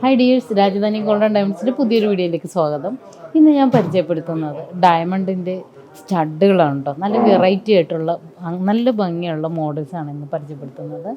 Hi dears, Rajadhani gold and ഡയമണ്ട്സിൻ്റെ പുതിയൊരു വീഡിയോയിലേക്ക് സ്വാഗതം. ഇന്ന് ഞാൻ പരിചയപ്പെടുത്തുന്നത് ഡയമണ്ടിൻ്റെ സ്റ്റഡുകളാണ് കേട്ടോ. നല്ല വെറൈറ്റി ആയിട്ടുള്ള നല്ല ഭംഗിയുള്ള മോഡൽസാണ് ഇന്ന് പരിചയപ്പെടുത്തുന്നത്.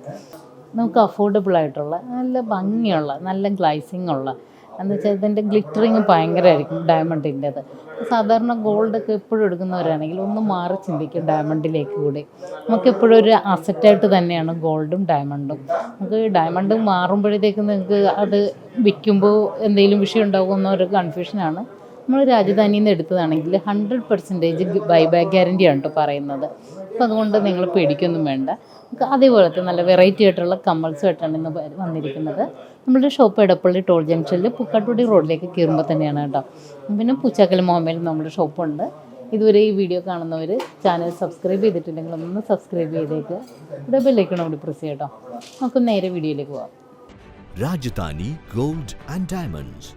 നമുക്ക് അഫോർഡബിൾ ആയിട്ടുള്ള നല്ല ഭംഗിയുള്ള നല്ല ഗ്ലൈസിങ് ഉള്ള എന്ന് വെച്ചാൽ ഇതിൻ്റെ ഗ്ലിറ്ററിങ് ഭയങ്കരമായിരിക്കും ഡയമണ്ടിൻ്റെത്. സാധാരണ ഗോൾഡൊക്കെ എപ്പോഴും എടുക്കുന്നവരാണെങ്കിൽ ഒന്ന് മാറി ചിന്തിക്കും ഡയമണ്ടിലേക്ക് കൂടി. നമുക്കെപ്പോഴും ഒരു അസറ്റായിട്ട് തന്നെയാണ് ഗോൾഡും ഡയമണ്ടും. നമുക്ക് ഡയമണ്ട് മാറുമ്പോഴത്തേക്കും നിങ്ങൾക്ക് അത് വിൽക്കുമ്പോൾ എന്തെങ്കിലും വിഷയം ഉണ്ടാകുമെന്ന ഒരു കൺഫ്യൂഷനാണ്. നമ്മൾ രാജധാനിയിൽ നിന്ന് എടുത്തതാണെങ്കിൽ 100% ബൈബാക്ക് ഗ്യാരണ്ടിയാണ് കേട്ടോ പറയുന്നത്. അപ്പോൾ അതുകൊണ്ട് നിങ്ങൾ പേടിക്കൊന്നും വേണ്ട. നമുക്ക് അതേപോലത്തെ നല്ല വെറൈറ്റി ആയിട്ടുള്ള കമ്മൽസുമായിട്ടാണ് ഇന്ന് വന്നിരിക്കുന്നത്. നമ്മുടെ ഷോപ്പ് എടപ്പള്ളി ടോൾ ജംഗ്ഷനിൽ പൂക്കാട്ടുപടി റോഡിലേക്ക് കയറുമ്പോൾ തന്നെയാണ് കേട്ടോ. പിന്നെ പൂച്ചാക്കൽ മുഹമ്മയിൽ നമ്മുടെ ഷോപ്പുണ്ട്. ഇതുവരെ ഈ വീഡിയോ കാണുന്നവർ ചാനൽ സബ്സ്ക്രൈബ് ചെയ്തിട്ടില്ലെങ്കിൽ ഒന്ന് സബ്സ്ക്രൈബ് ചെയ്തേക്ക്. ഇവിടെ ബെല്ലൈക്കൺ കൂടി പ്രസ് ചെയ്യട്ടോ. നമുക്ക് നേരെ വീഡിയോയിലേക്ക് പോകാം. Rajadhani gold and diamonds,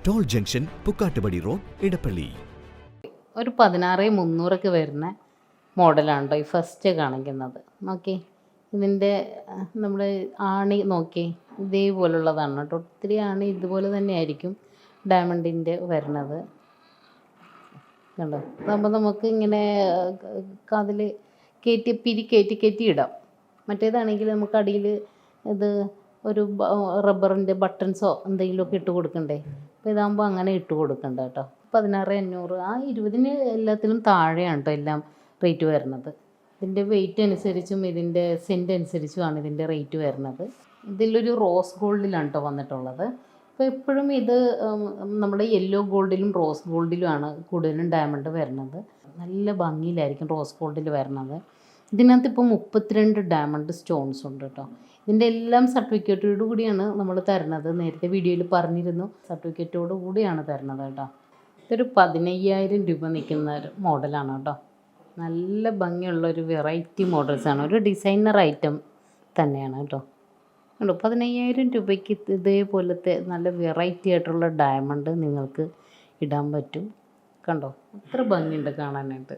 toll junction, Pookkattupady road, Edappally. ഒരു 16,300 വരുന്ന മോഡലാണ് കേട്ടോ ഈ ഫസ്റ്റ് കാണിക്കുന്നത്. നോക്കി, ഇതിൻ്റെ നമ്മുടെ ആണി നോക്കി ഇതേപോലുള്ളതാണ് കേട്ടോ. ഒത്തിരി ആണി ഇതുപോലെ തന്നെ ആയിരിക്കും ഡയമണ്ടിൻ്റെ വരുന്നത് കണ്ടോ. അതാകുമ്പോൾ നമുക്ക് ഇങ്ങനെ അതിൽ കയറ്റി ഇടാം. മറ്റേതാണെങ്കിൽ നമുക്ക് അടിയിൽ ഇത് ഒരു റബ്ബറിൻ്റെ ബട്ടൺസോ എന്തെങ്കിലുമൊക്കെ ഇട്ട് കൊടുക്കണ്ടേ. അപ്പോൾ ഇതാകുമ്പോൾ അങ്ങനെ ഇട്ട് കൊടുക്കണ്ട കേട്ടോ. 16,500 ആ 20 എല്ലാത്തിനും താഴെയാണ് കേട്ടോ എല്ലാം റേറ്റ് വരുന്നത്. ഇതിൻ്റെ വെയിറ്റ് അനുസരിച്ചും ഇതിൻ്റെ സെൻറ്റ് അനുസരിച്ചുമാണ് ഇതിൻ്റെ റേറ്റ് വരുന്നത്. ഇതിലൊരു റോസ് ഗോൾഡിലാണ് കേട്ടോ വന്നിട്ടുള്ളത്. അപ്പോൾ എപ്പോഴും ഇത് നമ്മുടെ യെല്ലോ ഗോൾഡിലും റോസ് ഗോൾഡിലുമാണ് കൂടുതലും ഡയമണ്ട് വരുന്നത്. നല്ല ഭംഗിയിലായിരിക്കും റോസ് ഗോൾഡിൽ വരുന്നത്. ഇതിനകത്ത് ഇപ്പോൾ 32 ഡയമണ്ട് സ്റ്റോൺസ് ഉണ്ട് കേട്ടോ. ഇതിൻ്റെ എല്ലാം സർട്ടിഫിക്കറ്റോടു കൂടിയാണ് നമ്മൾ തരുന്നത്. നേരത്തെ വീഡിയോയിൽ പറഞ്ഞിരുന്നു, സർട്ടിഫിക്കറ്റോടു കൂടിയാണ് തരുന്നത് കേട്ടോ. ഇതൊരു 15,000 രൂപ നിൽക്കുന്ന ഒരു മോഡലാണ് കേട്ടോ. നല്ല ഭംഗിയുള്ള ഒരു വെറൈറ്റി മോഡൽസാണ്. ഒരു ഡിസൈനർ ഐറ്റം തന്നെയാണ് കേട്ടോ. കണ്ടോ, 15,000 രൂപയ്ക്ക് ഇതേപോലത്തെ നല്ല വെറൈറ്റി ആയിട്ടുള്ള ഡയമണ്ട് നിങ്ങൾക്ക് ഇടാൻ പറ്റും. കണ്ടോ, അത്ര ഭംഗിയുണ്ട് കാണാനായിട്ട്.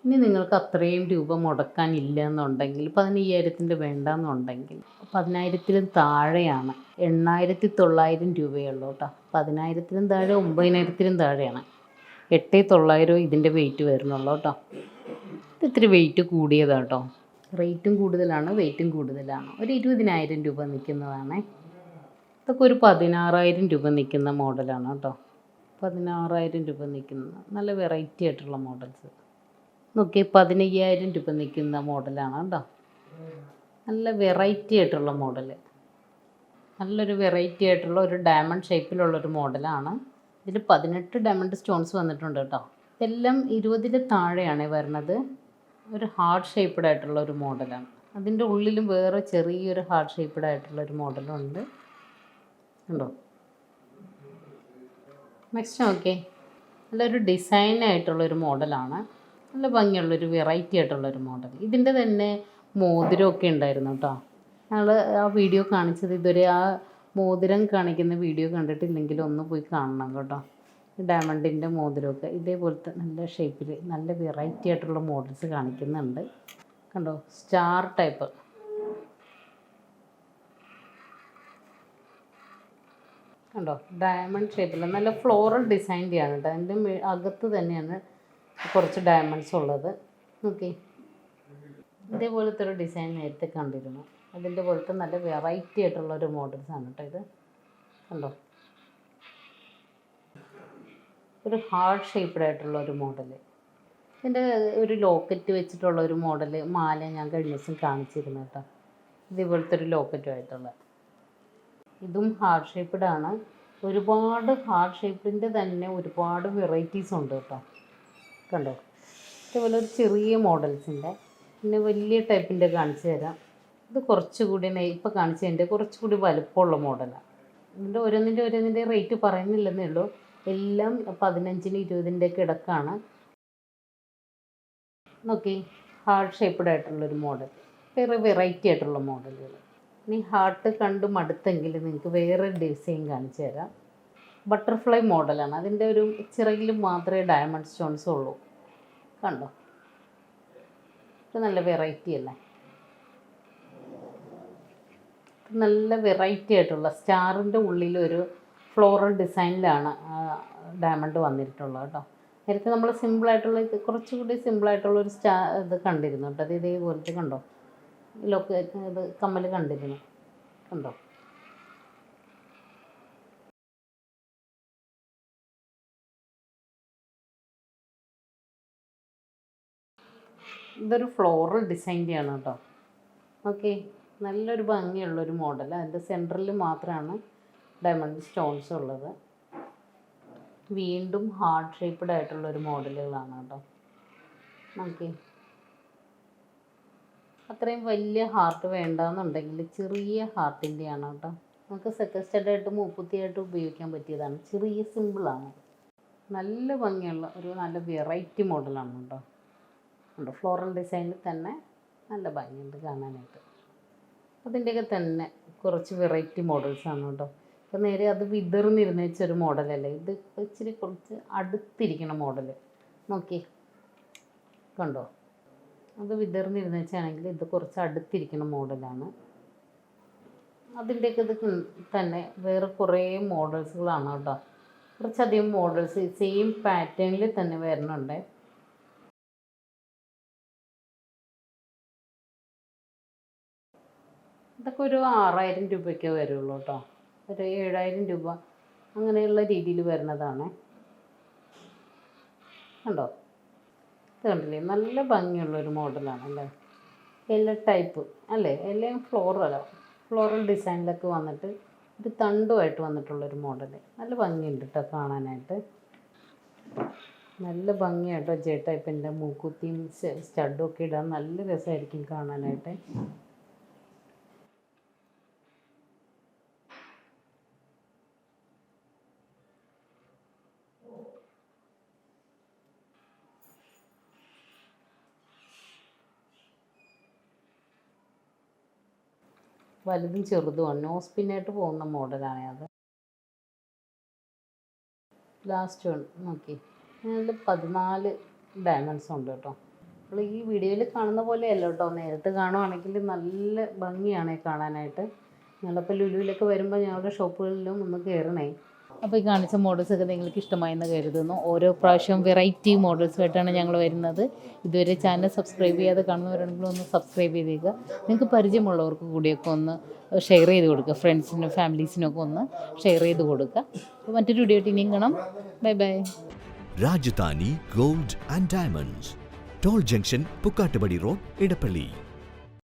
ഇനി നിങ്ങൾക്ക് അത്രയും രൂപ മുടക്കാനില്ല എന്നുണ്ടെങ്കിൽ 15,000 വേണ്ടെന്നുണ്ടെങ്കിൽ 10,000 താഴെയാണ് 8,900 രൂപയുള്ളൂ കേട്ടോ. 10,000 താഴെ 9,000 താഴെയാണ്. 8,900 ഇതിൻ്റെ വെയിറ്റ് വരുന്നുള്ളൂ കേട്ടോ. ഇത് ഇത്തിരി വെയിറ്റ് കൂടിയതാണ് കേട്ടോ. റേറ്റും കൂടുതലാണ്, വെയിറ്റും കൂടുതലാണ്. ഒരു 20,000 രൂപ നിൽക്കുന്നതാണ്. ഇതൊക്കെ ഒരു 16,000 രൂപ നിൽക്കുന്ന മോഡലാണ് കേട്ടോ. 16,000 രൂപ നിൽക്കുന്ന നല്ല വെറൈറ്റി ആയിട്ടുള്ള മോഡൽസ്. നോക്കി, 15,000 രൂപ നിൽക്കുന്ന മോഡലാണ് കേട്ടോ. നല്ല വെറൈറ്റി ആയിട്ടുള്ള മോഡൽ, നല്ലൊരു വെറൈറ്റി ആയിട്ടുള്ള ഒരു ഡയമണ്ട് ഷേപ്പിലുള്ളൊരു മോഡലാണ്. ഇതിൽ 18 ഡയമണ്ട് സ്റ്റോൺസ് വന്നിട്ടുണ്ട് കേട്ടോ. ഇതെല്ലാം 20 താഴെയാണ് വരുന്നത്. ഒരു ഹാർഡ് ഷേപ്പ്ഡ് ആയിട്ടുള്ള ഒരു മോഡലാണ്. അതിൻ്റെ ഉള്ളിലും വേറെ ചെറിയൊരു ഹാർഡ് ഷേപ്പ്ഡ് ആയിട്ടുള്ള ഒരു മോഡലും ഉണ്ട് ഉണ്ടോ. നെക്സ്റ്റ് നോക്കിയേ, നല്ലൊരു ഡിസൈനായിട്ടുള്ളൊരു മോഡലാണ്. നല്ല ഭംഗിയുള്ളൊരു വെറൈറ്റി ആയിട്ടുള്ളൊരു മോഡൽ. ഇതിൻ്റെ തന്നെ മോതിരമൊക്കെ ഉണ്ടായിരുന്നു കേട്ടോ. ഞങ്ങൾ ആ വീഡിയോ കാണിച്ചത് ഇതുവരെ ആ മോതിരം കാണിക്കുന്ന വീഡിയോ കണ്ടിട്ടില്ലെങ്കിൽ ഒന്ന് പോയി കാണണം കേട്ടോ. ഡയമണ്ടിൻ്റെ മോതിരമൊക്കെ ഇതേപോലത്തെ നല്ല ഷേപ്പിൽ നല്ല വെറൈറ്റി ആയിട്ടുള്ള മോഡൽസ് കാണിക്കുന്നുണ്ട് കണ്ടോ. സ്റ്റാർ ടൈപ്പ് കണ്ടോ, ഡയമണ്ട് ഷേപ്പിൽ നല്ല ഫ്ലോറൽ ഡിസൈൻ്റെയാണ് കേട്ടോ. അതിൻ്റെ അകത്ത് തന്നെയാണ് കുറച്ച് ഡയമണ്ട്സ് ഉള്ളത്. ഓക്കെ, ഇതേപോലത്തെ ഒരു ഡിസൈൻ നേരത്തെ കണ്ടിരുന്നു. അതിൻ്റെ പോലത്തെ നല്ല വെറൈറ്റി ആയിട്ടുള്ളൊരു മോഡൽസാണ് കേട്ടോ ഇത് കണ്ടോ. ഒരു ഹാർഡ് ഷേപ്പ്ഡ് ആയിട്ടുള്ള ഒരു മോഡൽ. ഇതിൻ്റെ ഒരു ലോക്കറ്റ് വെച്ചിട്ടുള്ള ഒരു മോഡൽ മാല ഞാൻ കഴിഞ്ഞ ദിവസം കാണിച്ചിരുന്നു കേട്ടോ. ഇതേപോലത്തെ ഒരു ലോക്കറ്റുമായിട്ടുള്ള ഇതും ഹാർഡ് ഷേപ്പ്ഡ് ആണ്. ഒരുപാട് ഹാർഡ് ഷേപ്പിൻ്റെ തന്നെ ഒരുപാട് വെറൈറ്റീസ് ഉണ്ട് കേട്ടോ കണ്ടോ. ഇതേപോലെ ഒരു ചെറിയ മോഡൽസിൻ്റെ പിന്നെ വലിയ ടൈപ്പിൻ്റെ കാണിച്ചു തരാം. ഇത് കുറച്ചുകൂടി ഇപ്പോൾ കാണിച്ചതിൻ്റെ കുറച്ചുകൂടി വലുപ്പമുള്ള മോഡലാണ്. ഇതിൻ്റെ ഓരോന്നിൻ്റെ റേറ്റ് പറയുന്നില്ലെന്നേ ഉള്ളൂ. എല്ലാം 15-ന് 20-ൻ്റെ ഇടക്കാണ്. നോക്കി, ഹാർഡ് ഷേപ്പ്ഡ് ആയിട്ടുള്ളൊരു മോഡൽ, വേറെ വെറൈറ്റി ആയിട്ടുള്ള മോഡലുകൾ. ഇനി ഹാർട്ട് കണ്ട് മടുത്തെങ്കിൽ നിങ്ങൾക്ക് വേറെ ഡിസൈൻ കാണിച്ചു തരാം. ബട്ടർഫ്ലൈ മോഡലാണ്. അതിൻ്റെ ഒരു ചിറകിൽ മാത്രമേ ഡയമണ്ട് സ്റ്റോൺസ് ഉള്ളൂ കണ്ടോ. ഇത് നല്ല വെറൈറ്റി അല്ലേ. നല്ല വെറൈറ്റി ആയിട്ടുള്ള സ്റ്റാറിൻ്റെ ഉള്ളിലൊരു ഫ്ലോറൽ ഡിസൈനിലാണ് ഡയമണ്ട് വന്നിട്ടുള്ളത് കേട്ടോ. നേരത്തെ നമ്മൾ സിമ്പിളായിട്ടുള്ള ഇത് കുറച്ചുകൂടി സിമ്പിളായിട്ടുള്ള ഒരു ഇത് കണ്ടിരുന്നു കേട്ടോ. അത് ഇതേപോലത്തെ കണ്ടോ, ഇത് കമ്മൽ കണ്ടിരുന്നു കണ്ടോ. ഇതൊരു ഫ്ലോറൽ ഡിസൈൻ്റെയാണ് കേട്ടോ. ഓക്കെ, നല്ലൊരു ഭംഗിയുള്ളൊരു മോഡൽ. അതിൻ്റെ സെൻറ്ററിൽ മാത്രമാണ് ഡയമണ്ട് സ്റ്റോൺസ് ഉള്ളത്. വീണ്ടും ഹാർട്ട് ഷേപ്പ്ഡ് ആയിട്ടുള്ളൊരു മോഡലുകളാണ് കേട്ടോ. ഓക്കെ, അത്രയും വലിയ ഹാർട്ട് വേണ്ടാന്നുണ്ടെങ്കിൽ ചെറിയ ഹാർട്ടിൻ്റെയാണ് കേട്ടോ. നമുക്ക് സെക്കൻഡ് മൂക്കുത്തിയായിട്ട് ഉപയോഗിക്കാൻ പറ്റിയതാണ്. ചെറിയ സിമ്പിളാണ്, നല്ല ഭംഗിയുള്ള ഒരു നല്ല വെറൈറ്റി മോഡലാണ് കേട്ടോ. ഉണ്ട് ഫ്ലോറൽ ഡിസൈനിൽ തന്നെ നല്ല ഭംഗിയുണ്ട് കാണാനായിട്ട്. അതിൻ്റെയൊക്കെ തന്നെ കുറച്ച് വെറൈറ്റി മോഡൽസാണ് കേട്ടോ. ഇപ്പോൾ നേരെ അത് വിതർന്നിരുന്ന് വെച്ചൊരു മോഡലല്ലേ, ഇത് ഇച്ചിരി കുറച്ച് അടുത്തിരിക്കണ മോഡൽ നോക്കി കണ്ടോ. അത് വിതർന്നിരുന്ന് വെച്ചാണെങ്കിൽ ഇത് കുറച്ച് അടുത്തിരിക്കുന്ന മോഡലാണ്. അതിൻ്റെയൊക്കെ ഇത് തന്നെ വേറെ കുറേ മോഡൽസുകളാണ് കേട്ടോ. കുറച്ചധികം മോഡൽസ് സെയിം പാറ്റേണിൽ തന്നെ വരുന്നുണ്ട്. ഇതൊക്കെ ഒരു 6000 രൂപയ്ക്കേ വരുള്ളൂ കേട്ടോ. ഒരു 7000 രൂപ അങ്ങനെയുള്ള രീതിയിൽ വരുന്നതാണ് കണ്ടോ. ഇത് കണ്ടില്ലേ, നല്ല ഭംഗിയുള്ളൊരു മോഡലാണ് അല്ലേ. എല്ലാ ടൈപ്പ് അല്ലേ, എല്ലാം ഫ്ലോറൽ ഡിസൈനിലൊക്കെ വന്നിട്ട് ഒരു തണ്ടുമായിട്ട് വന്നിട്ടുള്ളൊരു മോഡൽ. നല്ല ഭംഗിയുണ്ട് കേട്ടോ കാണാനായിട്ട്. നല്ല ഭംഗിയായിട്ടോ ജെ ടൈപ്പിൻ്റെ മൂക്കുത്തിയും സ്റ്റഡും ഒക്കെ ഇടാൻ നല്ല രസമായിരിക്കും കാണാനായിട്ട്. വലുതും ചെറുതുമാണ്, നോസ് പിന്നായിട്ട് പോകുന്ന മോഡലാണ് അത്. ലാസ്റ്റ് വൺ നോക്കി, അതിൽ 14 ഡയമണ്ട്സ് ഉണ്ട് കേട്ടോ. അപ്പോൾ ഈ വീഡിയോയിൽ കാണുന്ന പോലെയല്ല കേട്ടോ, നേരിട്ട് കാണുവാണെങ്കിൽ നല്ല ഭംഗിയാണ് കാണാനായിട്ട്. ഞങ്ങളപ്പോൾ ലുലുവിലൊക്കെ വരുമ്പോൾ ഞങ്ങളുടെ ഷോപ്പുകളിലും ഒന്ന് കയറണേ. അപ്പോൾ ഈ കാണിച്ച മോഡൽസൊക്കെ നിങ്ങൾക്ക് ഇഷ്ടമായെന്ന് കരുതുന്നു. ഓരോ പ്രാവശ്യവും വെറൈറ്റി മോഡൽസുമായിട്ടാണ് ഞങ്ങൾ വരുന്നത്. ഇതുവരെ ചാനൽ സബ്സ്ക്രൈബ് ചെയ്യാതെ കാണുന്നവരാണെങ്കിൽ ഒന്ന് സബ്സ്ക്രൈബ് ചെയ്തേക്കുക. നിങ്ങൾക്ക് പരിചയമുള്ളവർക്ക് കൂടിയൊക്കെ ഒന്ന് ഷെയർ ചെയ്ത് കൊടുക്കുക. ഫ്രണ്ട്സിനും ഫാമിലീസിനൊക്കെ ഒന്ന് ഷെയർ ചെയ്ത് കൊടുക്കുക. അപ്പോൾ മറ്റൊരു വീഡിയോ ആയിട്ട് ഇനിയും കാണാം. Bye bye. Rajadhani Gold and Diamonds, Toll Junction, Poochakal Road, Edappally.